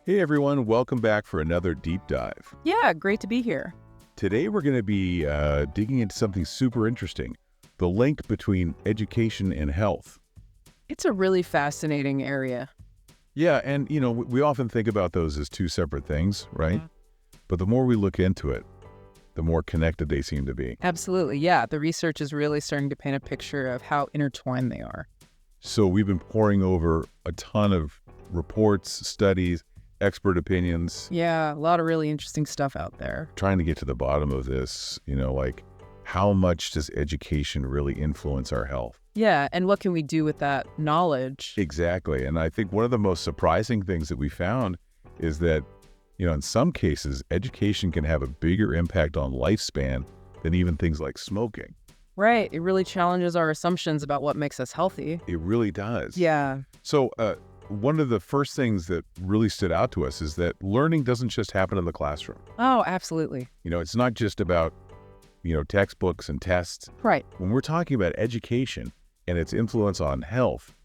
Hey everyone, welcome back for another deep dive. Yeah, great to be here. Today we're going to be digging into something super interesting, the link between education and health. It's a really fascinating area. Yeah, and we often think about those as two separate things, right? But the more we look into it, the more connected they seem to be. Absolutely. Yeah, the research is really starting to paint a picture of how intertwined they are. So we've been poring over a ton of reports, studies, expert opinions, Yeah, a lot of really interesting stuff out there. trying to get to the bottom of this, like how much does education really influence our health? Yeah, and what can we do with that knowledge? Exactly. And I think one of the most surprising things that we found is that, in some cases, education can have a bigger impact on lifespan than even things like smoking. Right, it really challenges our assumptions about what makes us healthy. It really does. Yeah, So one of the first things that really stood out to us is that learning doesn't just happen in the classroom. oh, absolutely. It's not just about, textbooks and tests. Right. When we're talking about education and its influence on health,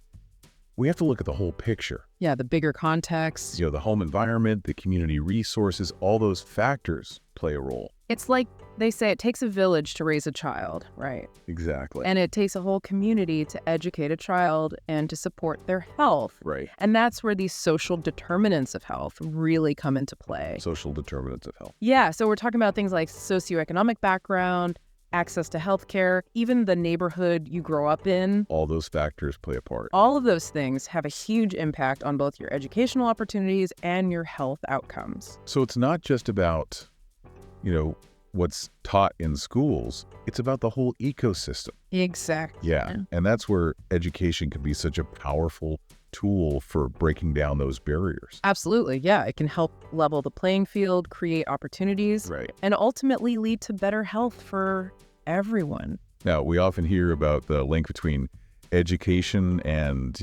we have to look at the whole picture. Yeah, the bigger context. The home environment, the community resources, all those factors play a role. It's like they say it takes a village to raise a child, right? Exactly. And it takes a whole community to educate a child and to support their health. Right. And that's where these social determinants of health really come into play. Social determinants of health. Yeah, so we're talking about things like socioeconomic background, access to healthcare, even the neighborhood you grow up in. All those factors play a part. All of those things have a huge impact on both your educational opportunities and your health outcomes. So it's not just about, what's taught in schools. It's about the whole ecosystem. Exactly. Yeah. And that's where education can be such a powerful tool for breaking down those barriers. Absolutely. Yeah, it can help level the playing field, create opportunities, Right. and ultimately lead to better health for everyone. Now, we often hear about the link between education and,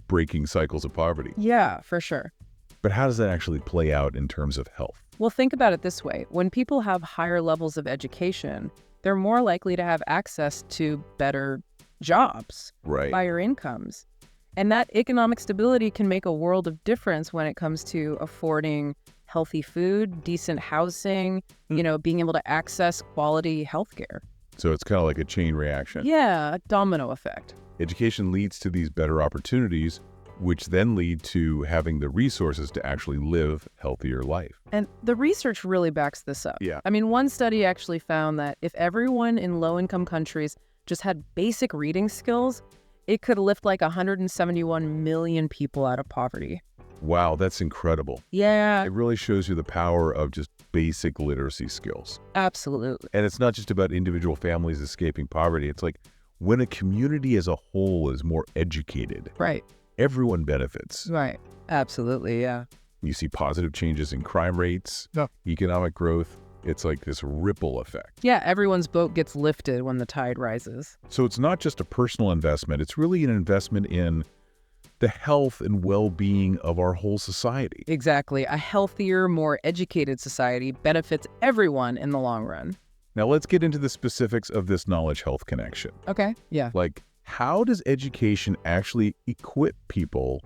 breaking cycles of poverty. Yeah, for sure. But how does that actually play out in terms of health? Well, think about it this way. When people have higher levels of education, they're more likely to have access to better jobs, Right. higher incomes. And that economic stability can make a world of difference when it comes to affording healthy food, decent housing, being able to access quality healthcare. So it's kind of like a chain reaction. Yeah, a domino effect. Education leads to these better opportunities, which then lead to having the resources to actually live healthier life. And the research really backs this up. Yeah. I mean, one study actually found that if everyone in low-income countries just had basic reading skills, it could lift like 171 million people out of poverty. Wow, that's incredible. Yeah, It really shows you the power of just basic literacy skills. absolutely. And it's not just about individual families escaping poverty. It's like when a community as a whole is more educated, Right, everyone benefits. right. Absolutely, yeah. You see positive changes in crime rates, economic growth. It's like this ripple effect. Yeah, everyone's boat gets lifted when the tide rises. So it's not just a personal investment. It's really an investment in the health and well-being of our whole society. Exactly. A healthier, more educated society benefits everyone in the long run. Now let's get into the specifics of this knowledge-health connection. Okay, yeah. Like, how does education actually equip people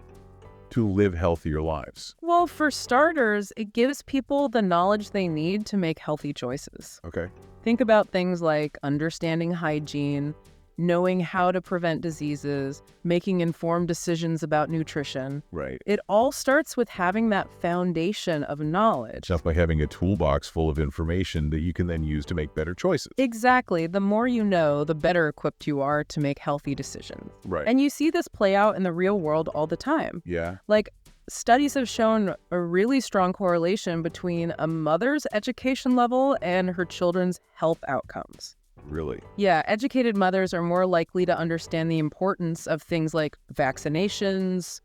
to live healthier lives? Well, for starters, it gives people the knowledge they need to make healthy choices. Okay. Think about things like understanding hygiene, knowing how to prevent diseases, making informed decisions about nutrition. Right. It all starts with having that foundation of knowledge. Just by having a toolbox full of information that you can then use to make better choices. Exactly. The more you know, the better equipped you are to make healthy decisions. Right. And you see this play out in the real world all the time. Yeah. Like, studies have shown a really strong correlation between a mother's education level and her children's health outcomes. Really? Yeah, educated mothers are more likely to understand the importance of things like vaccinations,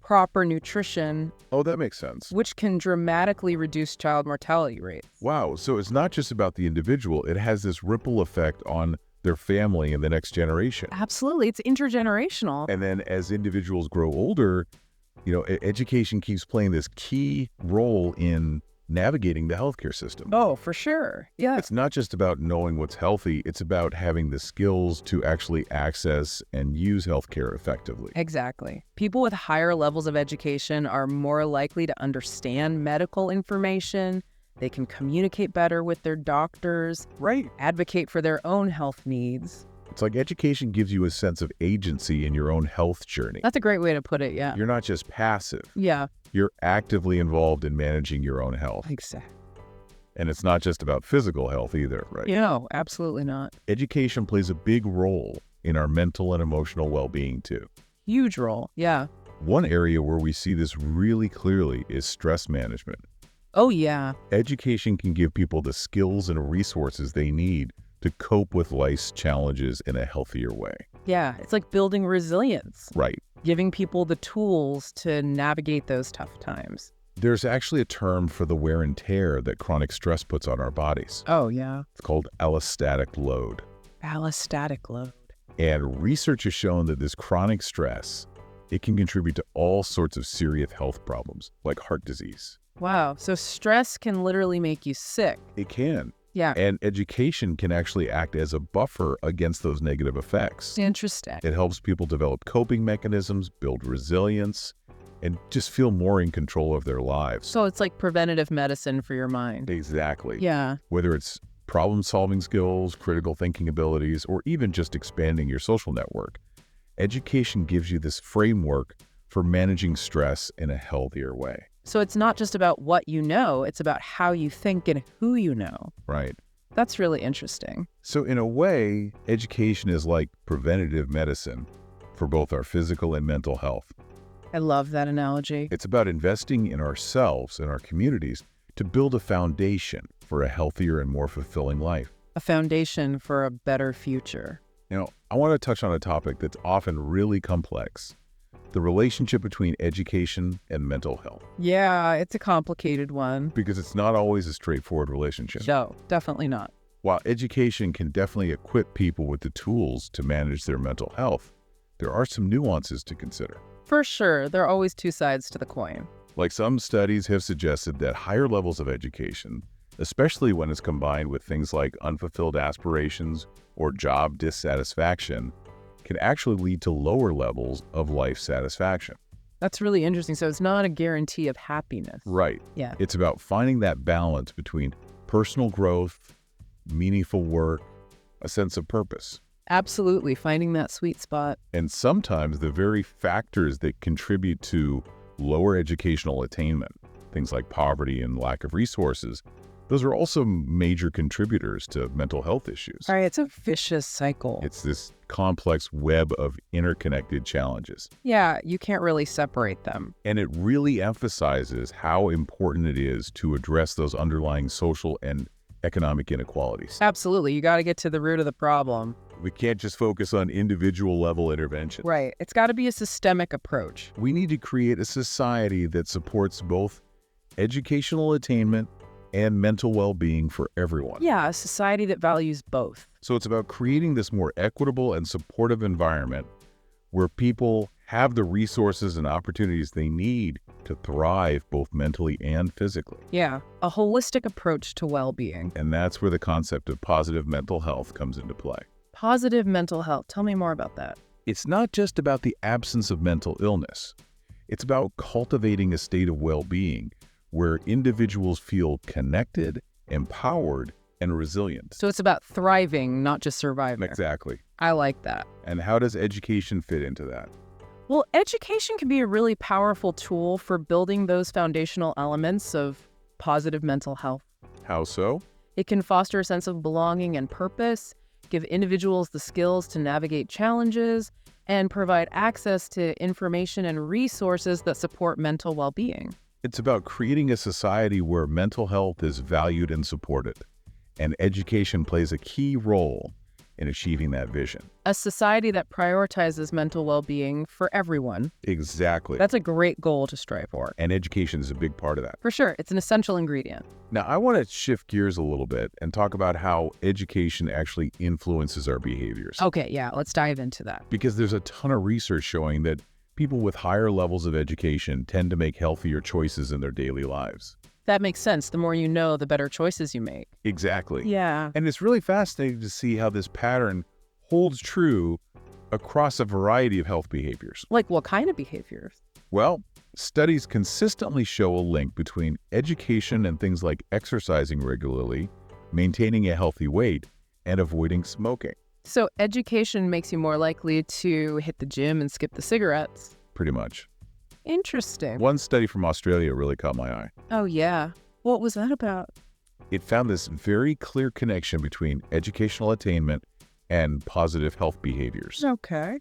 proper nutrition, Oh, that makes sense. which can dramatically reduce child mortality rates. Wow. So it's not just about the individual. It has this ripple effect on their family and the next generation. Absolutely. It's intergenerational. And then as individuals grow older, education keeps playing this key role in navigating the healthcare system. Oh, for sure. Yeah. It's not just about knowing what's healthy, it's about having the skills to actually access and use healthcare effectively. Exactly. People with higher levels of education are more likely to understand medical information. They can communicate better with their doctors, Right. advocate for their own health needs. It's like education gives you a sense of agency in your own health journey. That's a great way to put it, yeah. You're not just passive. Yeah, You're actively involved in managing your own health. exactly. And it's not just about physical health either, right? No, absolutely not. Education plays a big role in our mental and emotional well-being too. Huge role, yeah. One area where we see this really clearly is stress management. Oh, yeah. Education can give people the skills and resources they need to cope with life's challenges in a healthier way. Yeah, it's like building resilience, Right. giving people the tools to navigate those tough times. There's actually a term for the wear and tear that chronic stress puts on our bodies. Oh, yeah. It's called allostatic load. Allostatic load. And research has shown that this chronic stress, it can contribute to all sorts of serious health problems like heart disease. Wow, so stress can literally make you sick. It can. Yeah, And education can actually act as a buffer against those negative effects. interesting. It helps people develop coping mechanisms, build resilience, and just feel more in control of their lives. So it's like preventative medicine for your mind. Exactly. Yeah, Whether it's problem-solving skills, critical thinking abilities, or even just expanding your social network, education gives you this framework for managing stress in a healthier way. so it's not just about what you know, it's about how you think and who you know. Right. That's really interesting. So in a way, education is like preventative medicine for both our physical and mental health. I love that analogy. It's about investing in ourselves and our communities to build a foundation for a healthier and more fulfilling life. A foundation for a better future. Now, I want to touch on a topic that's often really complex: the relationship between education and mental health, Yeah, it's a complicated one. because it's not always a straightforward relationship. No, definitely not. While education can definitely equip people with the tools to manage their mental health, there are some nuances to consider. For sure, there are always two sides to the coin. Like, some studies have suggested that higher levels of education, especially when it's combined with things like unfulfilled aspirations or job dissatisfaction, can actually lead to lower levels of life satisfaction. That's really interesting. So it's not a guarantee of happiness. Right. Yeah. It's about finding that balance between personal growth, meaningful work, a sense of purpose. Absolutely. Finding that sweet spot. And sometimes the very factors that contribute to lower educational attainment, things like poverty and lack of resources, those are also major contributors to mental health issues. All right, it's a vicious cycle. It's this complex web of interconnected challenges. Yeah, you can't really separate them. And it really emphasizes how important it is to address those underlying social and economic inequalities. Absolutely. You got to get to the root of the problem. We can't just focus on individual level intervention. Right. It's got to be a systemic approach. We need to create a society that supports both educational attainment and mental well-being for everyone. Yeah, a society that values both. So it's about creating this more equitable and supportive environment where people have the resources and opportunities they need to thrive both mentally and physically. Yeah, a holistic approach to well-being. And that's where the concept of positive mental health comes into play. Positive mental health. Tell me more about that. It's not just about the absence of mental illness. It's about cultivating a state of well-being where individuals feel connected, empowered, and resilient. So it's about thriving, not just surviving. Exactly. I like that. And how does education fit into that? Well, education can be a really powerful tool for building those foundational elements of positive mental health. How so? It can foster a sense of belonging and purpose, give individuals the skills to navigate challenges, and provide access to information and resources that support mental well-being. It's about creating a society where mental health is valued and supported, and education plays a key role in achieving that vision. A society that prioritizes mental well-being for everyone. Exactly. That's a great goal to strive for. And education is a big part of that. For sure, it's an essential ingredient. Now, I want to shift gears a little bit and talk about how education actually influences our behaviors. Okay, yeah, let's dive into that. Because there's a ton of research showing that people with higher levels of education tend to make healthier choices in their daily lives. That makes sense. The more you know, the better choices you make. Exactly. Yeah. And it's really fascinating to see how this pattern holds true across a variety of health behaviors. Like what kind of behaviors? Well, studies consistently show a link between education and things like exercising regularly, maintaining a healthy weight, and avoiding smoking. So education makes you more likely to hit the gym and skip the cigarettes. Pretty much. Interesting. One study from Australia really caught my eye. Oh, yeah. What was that about? It found this very clear connection between educational attainment and positive health behaviors. Okay.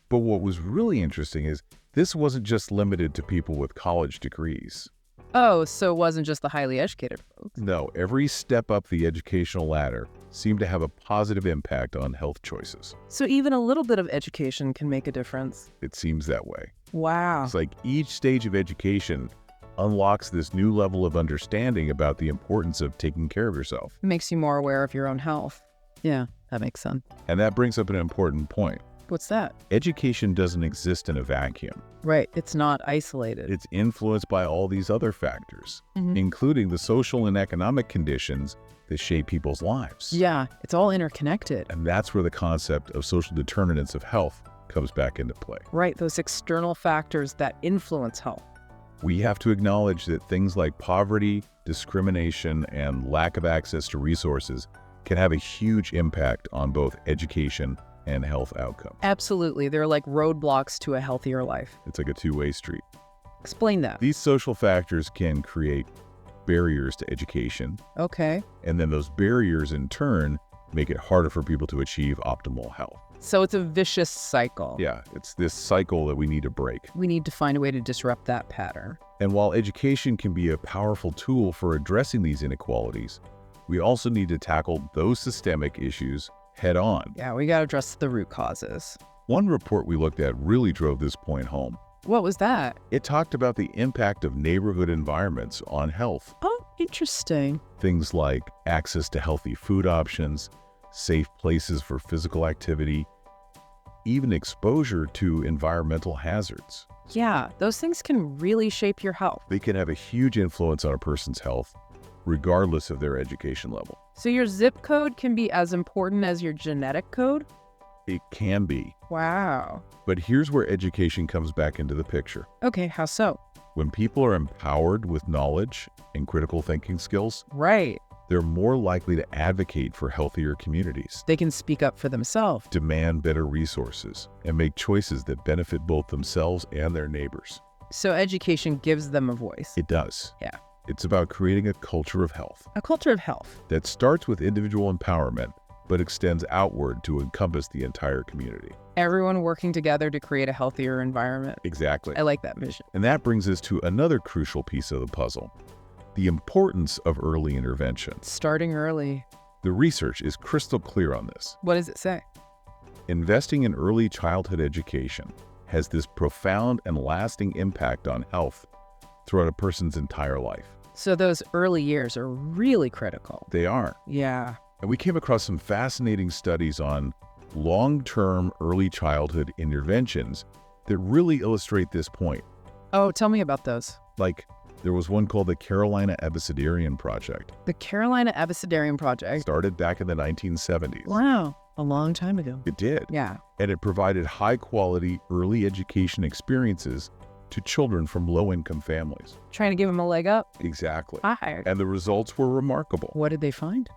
But what was really interesting is this wasn't just limited to people with college degrees. Oh, so it wasn't just the highly educated folks. No, every step up the educational ladder seemed to have a positive impact on health choices. So even a little bit of education can make a difference. It seems that way. Wow. It's like each stage of education unlocks this new level of understanding about the importance of taking care of yourself. Makes you more aware of your own health. Yeah, that makes sense. And that brings up an important point. What's that? Education doesn't exist in a vacuum. Right. It's not isolated. It's influenced by all these other factors, Mhm. including the social and economic conditions that shape people's lives. Yeah, it's all interconnected. And that's where the concept of social determinants of health comes back into play. Right, those external factors that influence health. We have to acknowledge that things like poverty, discrimination, and lack of access to resources can have a huge impact on both education and health outcomes. Absolutely. They're like roadblocks to a healthier life. It's like a two-way street. Explain that. These social factors can create barriers to education, Okay. and then those barriers in turn make it harder for people to achieve optimal health. So it's a vicious cycle. Yeah, it's this cycle that we need to break. We need to find a way to disrupt that pattern. And while education can be a powerful tool for addressing these inequalities, we also need to tackle those systemic issues head on. Yeah, we got to address the root causes. One report we looked at really drove this point home. What was that? It talked about the impact of neighborhood environments on health. Oh, interesting. Things like access to healthy food options, safe places for physical activity, even exposure to environmental hazards. Yeah, those things can really shape your health. They can have a huge influence on a person's health, regardless of their education level. So your zip code can be as important as your genetic code? It can be. Wow. But here's where education comes back into the picture. Okay, how so? When people are empowered with knowledge and critical thinking skills, Right. they're more likely to advocate for healthier communities, They can speak up for themselves. demand better resources, and make choices that benefit both themselves and their neighbors. So education gives them a voice. It does. Yeah. It's about creating a culture of health A culture of health. that starts with individual empowerment, but extends outward to encompass the entire community. Everyone working together to create a healthier environment. Exactly. I like that vision. And that brings us to another crucial piece of the puzzle, the importance of early intervention. Starting early. The research is crystal clear on this. What does it say? Investing in early childhood education has this profound and lasting impact on health throughout a person's entire life. So those early years are really critical. They are. Yeah. And we came across some fascinating studies on long-term early childhood interventions that really illustrate this point. Oh, tell me about those. Like, there was one called the Carolina Abecedarian Project. The Carolina Abecedarian It Project. started back in the 1970s. Wow. A long time ago. It did. Yeah. And it provided high-quality early education experiences to children from low-income families. Trying to give them a leg up? Exactly. Hi. And the results were remarkable. What did they find?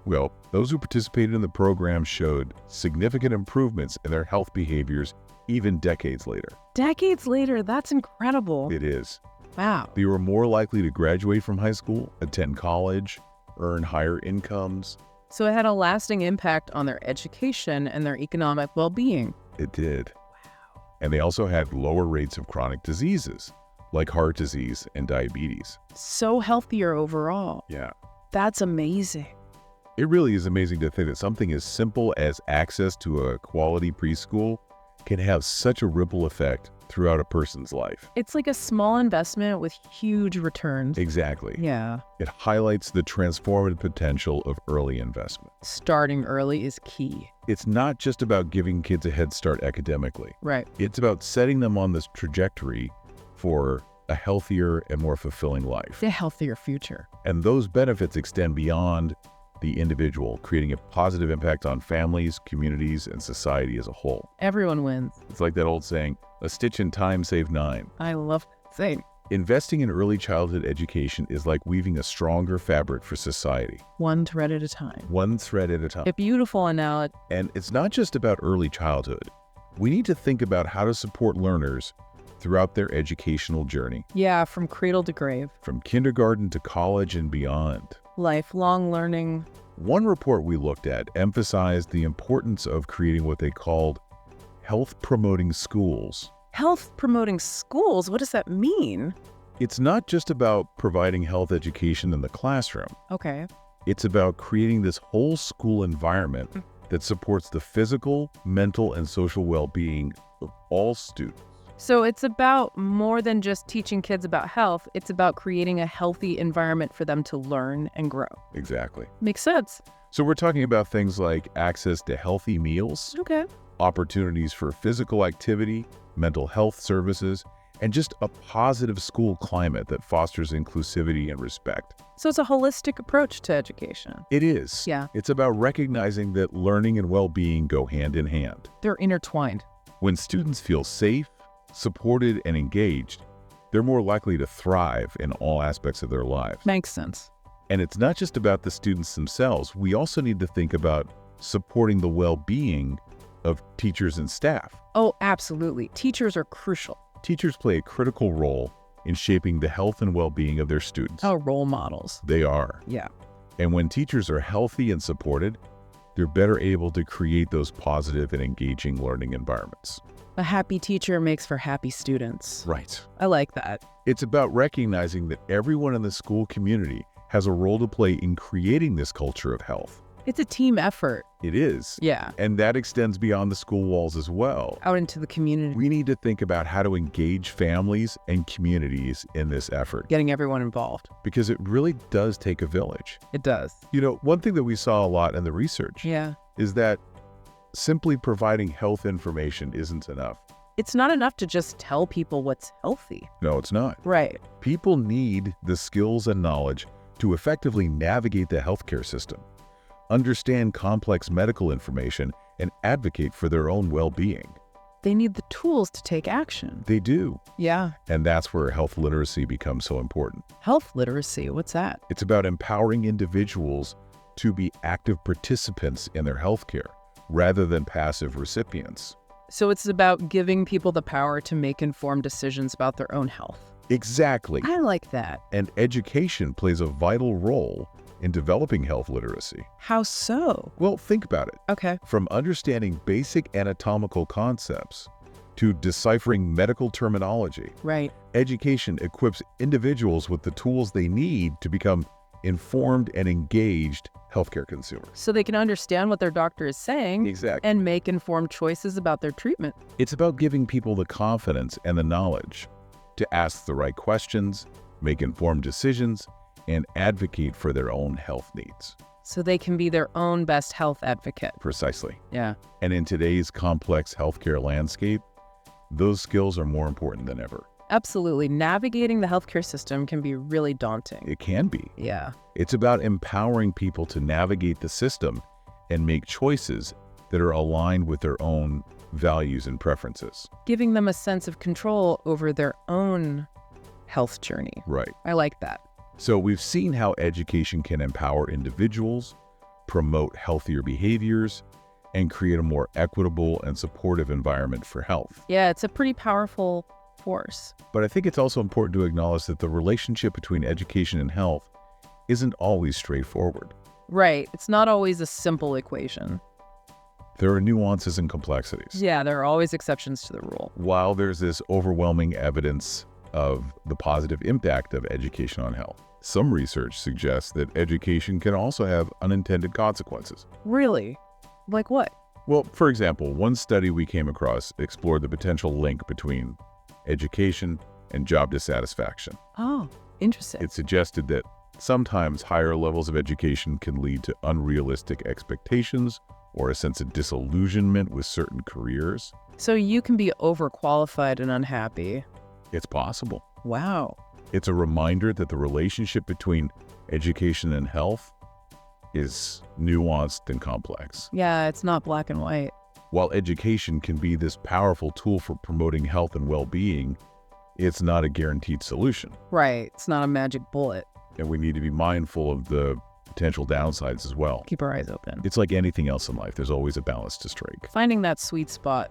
Well, those who participated in the program showed significant improvements in their health behaviors even decades later. Decades later, that's incredible. It is. Wow. They were more likely to graduate from high school, attend college, earn higher incomes. So it had a lasting impact on their education and their economic well-being. It did. And they also had lower rates of chronic diseases, like heart disease and diabetes. So healthier overall. Yeah. That's amazing. It really is amazing to think that something as simple as access to a quality preschool can have such a ripple effect throughout a person's life. It's like a small investment with huge returns. Exactly. Yeah. It highlights the transformative potential of early investment. Starting early is key. It's not just about giving kids a head start academically. Right. It's about setting them on this trajectory for a healthier and more fulfilling life. A healthier future. And those benefits extend beyond the individual, creating a positive impact on families, communities, and society as a whole. Everyone wins. It's like that old saying, a stitch in time saves nine. I love that saying. Investing in early childhood education is like weaving a stronger fabric for society. One thread at a time. One thread at a time. A beautiful analogy. And it's not just about early childhood. We need to think about how to support learners throughout their educational journey. Yeah, from cradle to grave. From kindergarten to college and beyond. Lifelong learning. One report we looked at emphasized the importance of creating what they called health-promoting schools. Health-promoting schools? What does that mean? It's not just about providing health education in the classroom. Okay. It's about creating this whole school environment that supports the physical, mental, and social well-being of all students. So it's about more than just teaching kids about health. It's about creating a healthy environment for them to learn and grow. Exactly. Makes sense. So we're talking about things like access to healthy meals, Okay. opportunities for physical activity, mental health services, and just a positive school climate that fosters inclusivity and respect. So it's a holistic approach to education. It is. Yeah. It's about recognizing that learning and well-being go hand in hand. They're intertwined. When students feel safe, supported, and engaged, they're more likely to thrive in all aspects of their lives. Makes sense. And it's not just about the students themselves. We also need to think about supporting the well-being of teachers and staff. Oh, absolutely. Teachers are crucial. Teachers play a critical role in shaping the health and well-being of their students. Oh, role models. They are. Yeah. And when teachers are healthy and supported, they're better able to create those positive and engaging learning environments. A happy teacher makes for happy students. Right. I like that. It's about recognizing that everyone in the school community has a role to play in creating this culture of health. It's a team effort. It is. Yeah. And that extends beyond the school walls as well. Out into the community. We need to think about how to engage families and communities in this effort, Getting everyone involved. because it really does take a village. It does. You know, one thing that we saw a lot in the research Yeah. is that simply providing health information isn't enough. It's not enough to just tell people what's healthy. No, it's not. Right. People need the skills and knowledge to effectively navigate the healthcare system, understand complex medical information, and advocate for their own well-being. They need the tools to take action. They do. Yeah. And that's where health literacy becomes so important. Health literacy. What's that? It's about empowering individuals to be active participants in their healthcare rather than passive recipients. So it's about giving people the power to make informed decisions about their own health. Exactly. I like that. And education plays a vital role in developing health literacy. How so? Well, think about it. Okay. From understanding basic anatomical concepts to deciphering medical terminology, Right. education equips individuals with the tools they need to become informed and engaged healthcare consumers. So they can understand what their doctor is saying Exactly. and make informed choices about their treatment. It's about giving people the confidence and the knowledge to ask the right questions, make informed decisions, and advocate for their own health needs. So they can be their own best health advocate. Precisely. Yeah. And in today's complex healthcare landscape, those skills are more important than ever. Absolutely. Navigating the healthcare system can be really daunting. It can be. Yeah. It's about empowering people to navigate the system and make choices that are aligned with their own values and preferences. Giving them a sense of control over their own health journey. Right. I like that. So we've seen how education can empower individuals, promote healthier behaviors, and create a more equitable and supportive environment for health. Yeah, it's a pretty powerful force. But I think it's also important to acknowledge that the relationship between education and health isn't always straightforward. Right. It's not always a simple equation. There are nuances and complexities. Yeah, there are always exceptions to the rule. While there's this overwhelming evidence of the positive impact of education on health, some research suggests that education can also have unintended consequences. Really? Like what? Well, for example, one study we came across explored the potential link between education and job dissatisfaction. Oh, interesting. It suggested that sometimes higher levels of education can lead to unrealistic expectations or a sense of disillusionment with certain careers. So you can be overqualified and unhappy. It's possible. Wow. It's a reminder that the relationship between education and health is nuanced and complex. Yeah, it's not black and white. While education can be this powerful tool for promoting health and well-being, it's not a guaranteed solution. Right. It's not a magic bullet. And we need to be mindful of the potential downsides as well. Keep our eyes open. It's like anything else in life. There's always a balance to strike. Finding that sweet spot.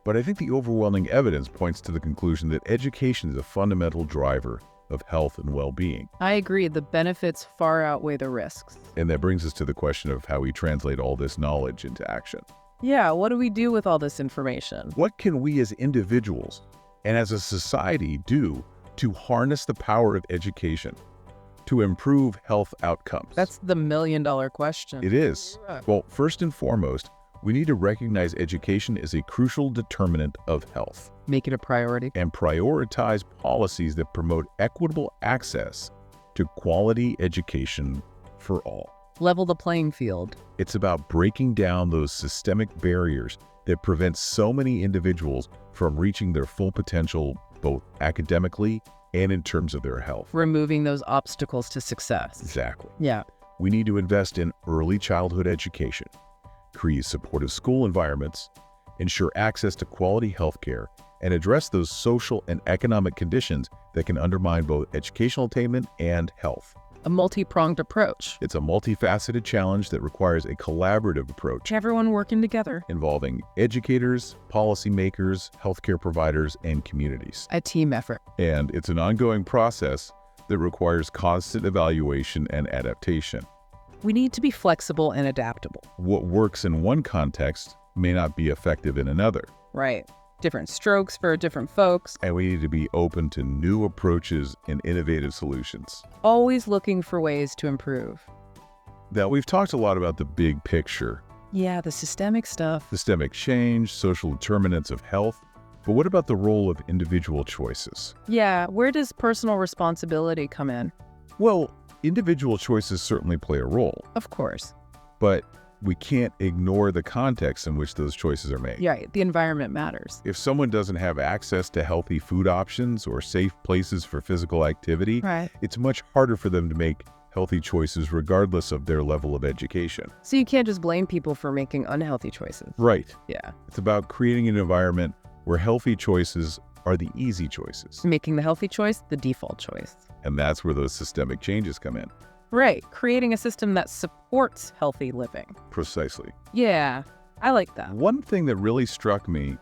But I think the overwhelming evidence points to the conclusion that education is a fundamental driver of health and well-being. I agree. The benefits far outweigh the risks. And that brings us to the question of how we translate all this knowledge into action. Yeah, what do we do with all this information? What can we as individuals and as a society do to harness the power of education to improve health outcomes? That's the million-dollar question. It is. Well, first and foremost, we need to recognize education as a crucial determinant of health Make it a priority. and prioritize policies that promote equitable access to quality education for all. Level the playing field. It's about breaking down those systemic barriers that prevent so many individuals from reaching their full potential, both academically and in terms of their health. Removing those obstacles to success. Exactly. Yeah. We need to invest in early childhood education, create supportive school environments, ensure access to quality health care, and address those social and economic conditions that can undermine both educational attainment and health. A multi-pronged approach. It's a multifaceted challenge that requires a collaborative approach Everyone working together. involving educators, policymakers, healthcare providers, and communities. A team effort. And it's an ongoing process that requires constant evaluation and adaptation. We need to be flexible and adaptable. What works in one context may not be effective in another. Right. Different strokes for different folks. And we need to be open to new approaches and innovative solutions. Always looking for ways to improve. Now, we've talked a lot about the big picture, Yeah, the systemic stuff. systemic change, social determinants of health, but what about the role of individual choices? Yeah, where does personal responsibility come in? Well, individual choices certainly play a role, Of course. but we can't ignore the context in which those choices are made. Yeah, the environment matters. If someone doesn't have access to healthy food options or safe places for physical activity, Right. it's much harder for them to make healthy choices regardless of their level of education. So you can't just blame people for making unhealthy choices. Right. Yeah. It's about creating an environment where healthy choices are the easy choices. Making the healthy choice the default choice. And that's where those systemic changes come in. Right. Creating a system that supports healthy living. Precisely. Yeah, I like that. One thing that really struck me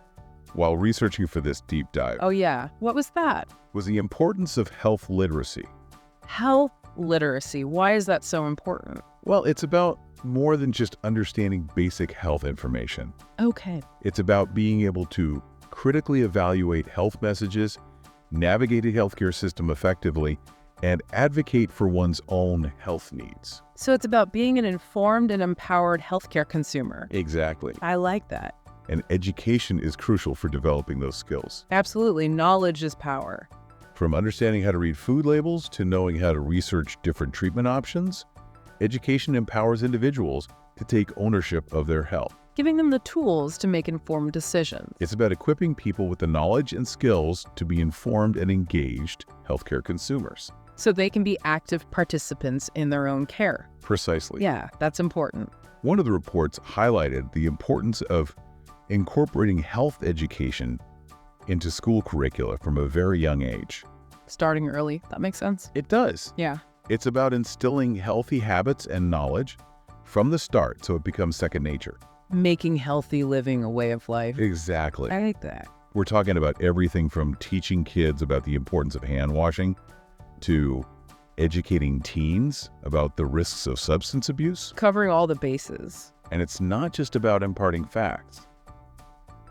while researching for this deep dive Oh, yeah. What was that? was the importance of health literacy. Health literacy. Why is that so important? Well, it's about more than just understanding basic health information. Okay. It's about being able to critically evaluate health messages, navigate a healthcare system effectively, and advocate for one's own health needs. So it's about being an informed and empowered healthcare consumer. Exactly. I like that. And education is crucial for developing those skills. Absolutely. Knowledge is power. From understanding how to read food labels to knowing how to research different treatment options, education empowers individuals to take ownership of their health. Giving them the tools to make informed decisions. It's about equipping people with the knowledge and skills to be informed and engaged healthcare consumers. So they can be active participants in their own care. Precisely. Yeah, that's important. One of the reports highlighted the importance of incorporating health education into school curricula from a very young age. Starting early. That makes sense. It does. Yeah. It's about instilling healthy habits and knowledge from the start so it becomes second nature. Making healthy living a way of life. Exactly. I like that. We're talking about everything from teaching kids about the importance of hand washing to educating teens about the risks of substance abuse. Covering all the bases. And it's not just about imparting facts.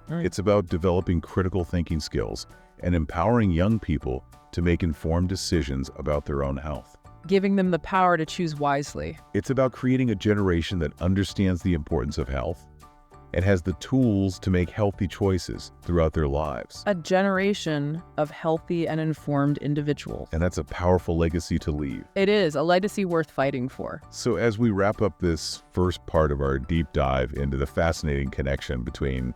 Right. It's about developing critical thinking skills and empowering young people to make informed decisions about their own health. Giving them the power to choose wisely. It's about creating a generation that understands the importance of health and has the tools to make healthy choices throughout their lives. A generation of healthy and informed individuals. And that's a powerful legacy to leave. It is a legacy worth fighting for. So as we wrap up this first part of our deep dive into the fascinating connection between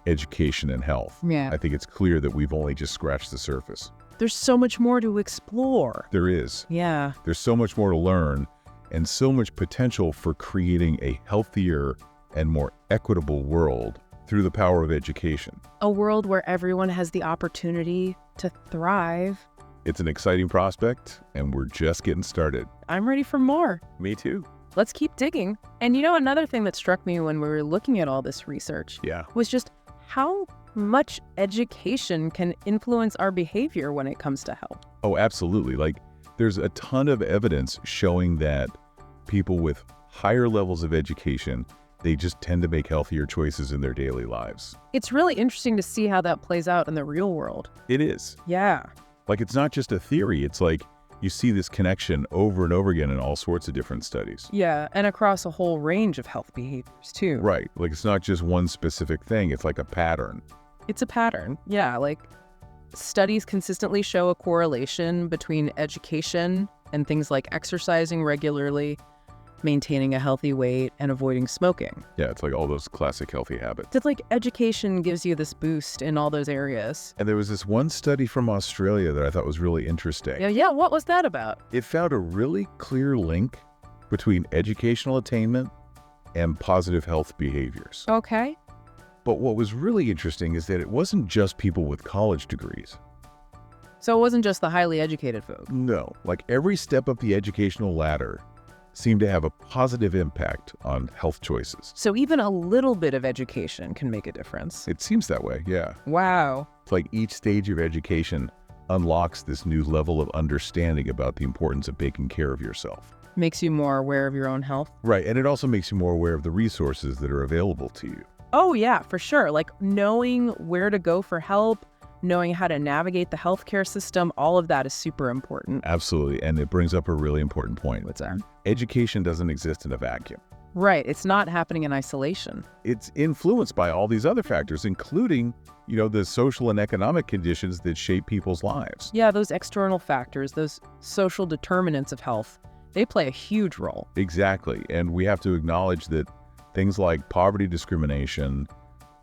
education and health, Yeah. I think it's clear that we've only just scratched the surface. There's so much more to explore. There is. Yeah. There's so much more to learn and so much potential for creating a healthier and more equitable world through the power of education. A world where everyone has the opportunity to thrive. It's an exciting prospect, and we're just getting started. I'm ready for more. Me too. Let's keep digging. And another thing that struck me when we were looking at all this research was just how much education can influence our behavior when it comes to health. Oh, absolutely. Like, there's a ton of evidence showing that people with higher levels of education, they just tend to make healthier choices in their daily lives. It's really interesting to see how that plays out in the real world. It is. Yeah. Like, it's not just a theory. It's like you see this connection over and over again in all sorts of different studies. Yeah, and across a whole range of health behaviors too. Right. Like, it's not just one specific thing. It's like a pattern. It's a pattern. Yeah, like studies consistently show a correlation between education and things like exercising regularly, maintaining a healthy weight, and avoiding smoking. Yeah, it's like all those classic healthy habits. It's like education gives you this boost in all those areas. And there was this one study from Australia that I thought was really interesting. Yeah, what was that about? It found a really clear link between educational attainment and positive health behaviors. Okay. But what was really interesting is that it wasn't just people with college degrees. So it wasn't just the highly educated folk. No, like every step up the educational ladder seemed to have a positive impact on health choices. So even a little bit of education can make a difference. It seems that way, yeah. Wow. It's like each stage of education unlocks this new level of understanding about the importance of taking care of yourself. Makes you more aware of your own health. Right, and it also makes you more aware of the resources that are available to you. Oh yeah, for sure. Like knowing where to go for help, knowing how to navigate the healthcare system, all of that is super important. Absolutely, and it brings up a really important point. What's that? Education doesn't exist in a vacuum. Right, it's not happening in isolation. It's influenced by all these other factors, including, the social and economic conditions that shape people's lives. Yeah, those external factors, those social determinants of health, they play a huge role. Exactly, and we have to acknowledge that things like poverty discrimination,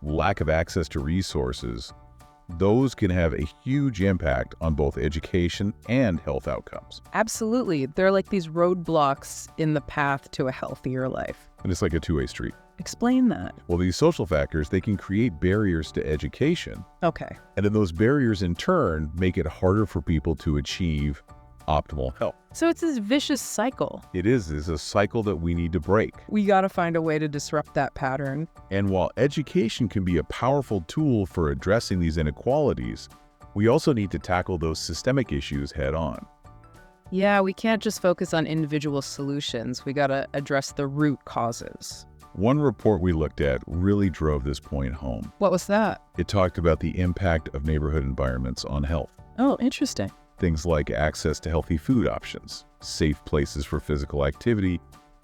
lack of access to resources, those can have a huge impact on both education and health outcomes. Absolutely. They're like these roadblocks in the path to a healthier life. And it's like a two-way street. Explain that. Well, these social factors, they can create barriers to education. Okay. And then those barriers in turn make it harder for people to achieve optimal health. So it's this vicious cycle. It's a cycle that we need to break. We got to find a way to disrupt that pattern. And while education can be a powerful tool for addressing these inequalities, we also need to tackle those systemic issues head on. Yeah, we can't just focus on individual solutions. We got to address the root causes. One report we looked at really drove this point home. What was that? It talked about the impact of neighborhood environments on health. Oh, interesting. Things like access to healthy food options, safe places for physical activity,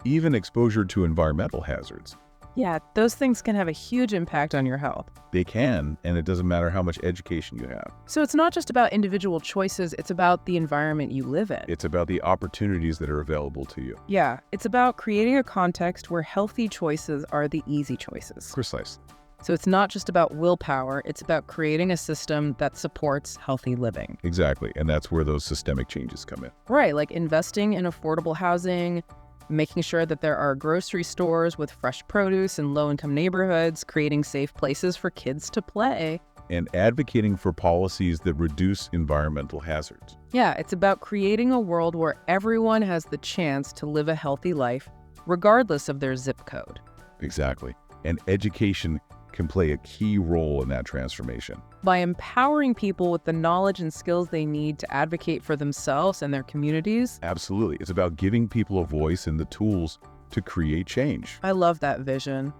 even exposure to environmental hazards. Yeah, those things can have a huge impact on your health. They can, and it doesn't matter how much education you have. So it's not just about individual choices, it's about the environment you live in. It's about the opportunities that are available to you. Yeah, it's about creating a context where healthy choices are the easy choices. Precisely. So it's not just about willpower, it's about creating a system that supports healthy living. Exactly, and that's where those systemic changes come in. Right, like investing in affordable housing, making sure that there are grocery stores with fresh produce in low-income neighborhoods, creating safe places for kids to play. And advocating for policies that reduce environmental hazards. Yeah, it's about creating a world where everyone has the chance to live a healthy life, regardless of their zip code. Exactly. And education can play a key role in that transformation. By empowering people with the knowledge and skills they need to advocate for themselves and their communities. Absolutely. It's about giving people a voice and the tools to create change. I love that vision.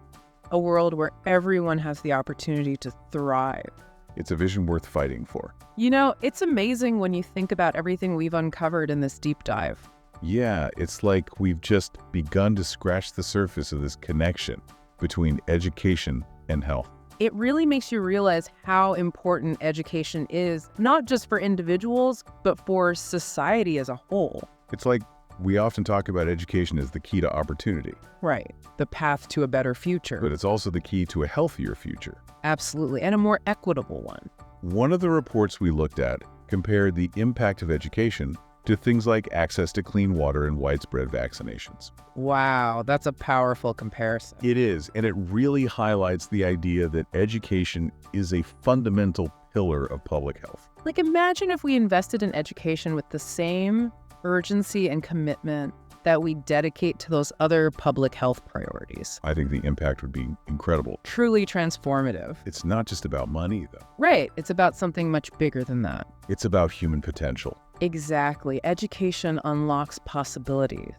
A world where everyone has the opportunity to thrive. It's a vision worth fighting for. It's amazing when you think about everything we've uncovered in this deep dive. Yeah, it's like we've just begun to scratch the surface of this connection between education and health. It really makes you realize how important education is, not just for individuals, but for society as a whole. It's like we often talk about education as the key to opportunity. Right. The path to a better future. But it's also the key to a healthier future. Absolutely. And a more equitable one. One of the reports we looked at compared the impact of education to things like access to clean water and widespread vaccinations. Wow, that's a powerful comparison. It is, and it really highlights the idea that education is a fundamental pillar of public health. Like, imagine if we invested in education with the same urgency and commitment that we dedicate to those other public health priorities. I think the impact would be incredible. Truly transformative. It's not just about money, though. Right. It's about something much bigger than that. It's about human potential. Exactly. Education unlocks possibilities.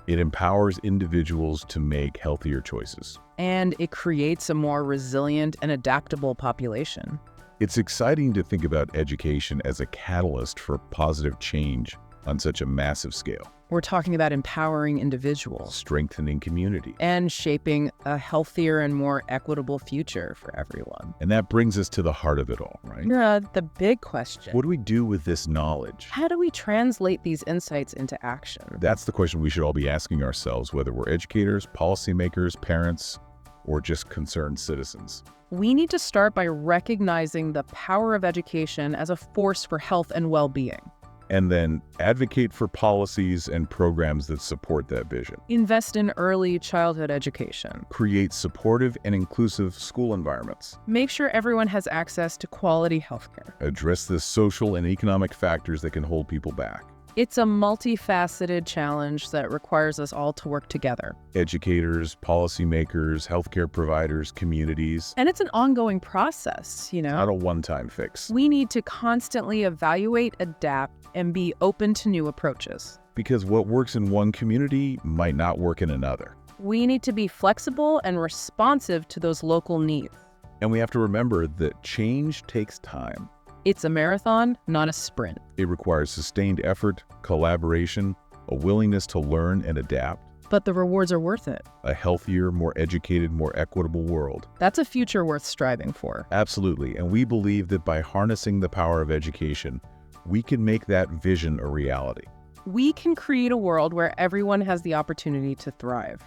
It empowers individuals to make healthier choices. And it creates a more resilient and adaptable population. It's exciting to think about education as a catalyst for positive change on such a massive scale. We're talking about empowering individuals, Strengthening community. and shaping a healthier and more equitable future for everyone. And that brings us to the heart of it all, right? Yeah, the big question. What do we do with this knowledge? How do we translate these insights into action? That's the question we should all be asking ourselves, whether we're educators, policymakers, parents, or just concerned citizens. We need to start by recognizing the power of education as a force for health and well-being. And then advocate for policies and programs that support that vision. Invest in early childhood education. Create supportive and inclusive school environments. Make sure everyone has access to quality healthcare. Address the social and economic factors that can hold people back. It's a multifaceted challenge that requires us all to work together. Educators, policymakers, healthcare providers, communities. And it's an ongoing process, Not a one-time fix. We need to constantly evaluate, adapt, and be open to new approaches. Because what works in one community might not work in another. We need to be flexible and responsive to those local needs. And we have to remember that change takes time. It's a marathon, not a sprint. It requires sustained effort, collaboration, a willingness to learn and adapt. But the rewards are worth it. A healthier, more educated, more equitable world. That's a future worth striving for. Absolutely. And we believe that by harnessing the power of education, we can make that vision a reality. We can create a world where everyone has the opportunity to thrive.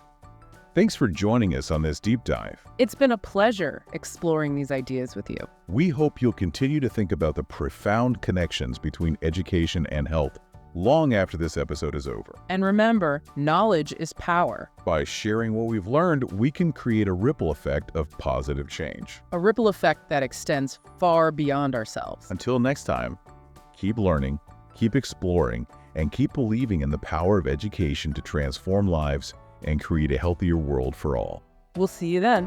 Thanks for joining us on this deep dive. It's been a pleasure exploring these ideas with you. We hope you'll continue to think about the profound connections between education and health long after this episode is over. And remember, knowledge is power. By sharing what we've learned, we can create a ripple effect of positive change. A ripple effect that extends far beyond ourselves. Until next time, keep learning, keep exploring, and keep believing in the power of education to transform lives and create a healthier world for all. We'll see you then.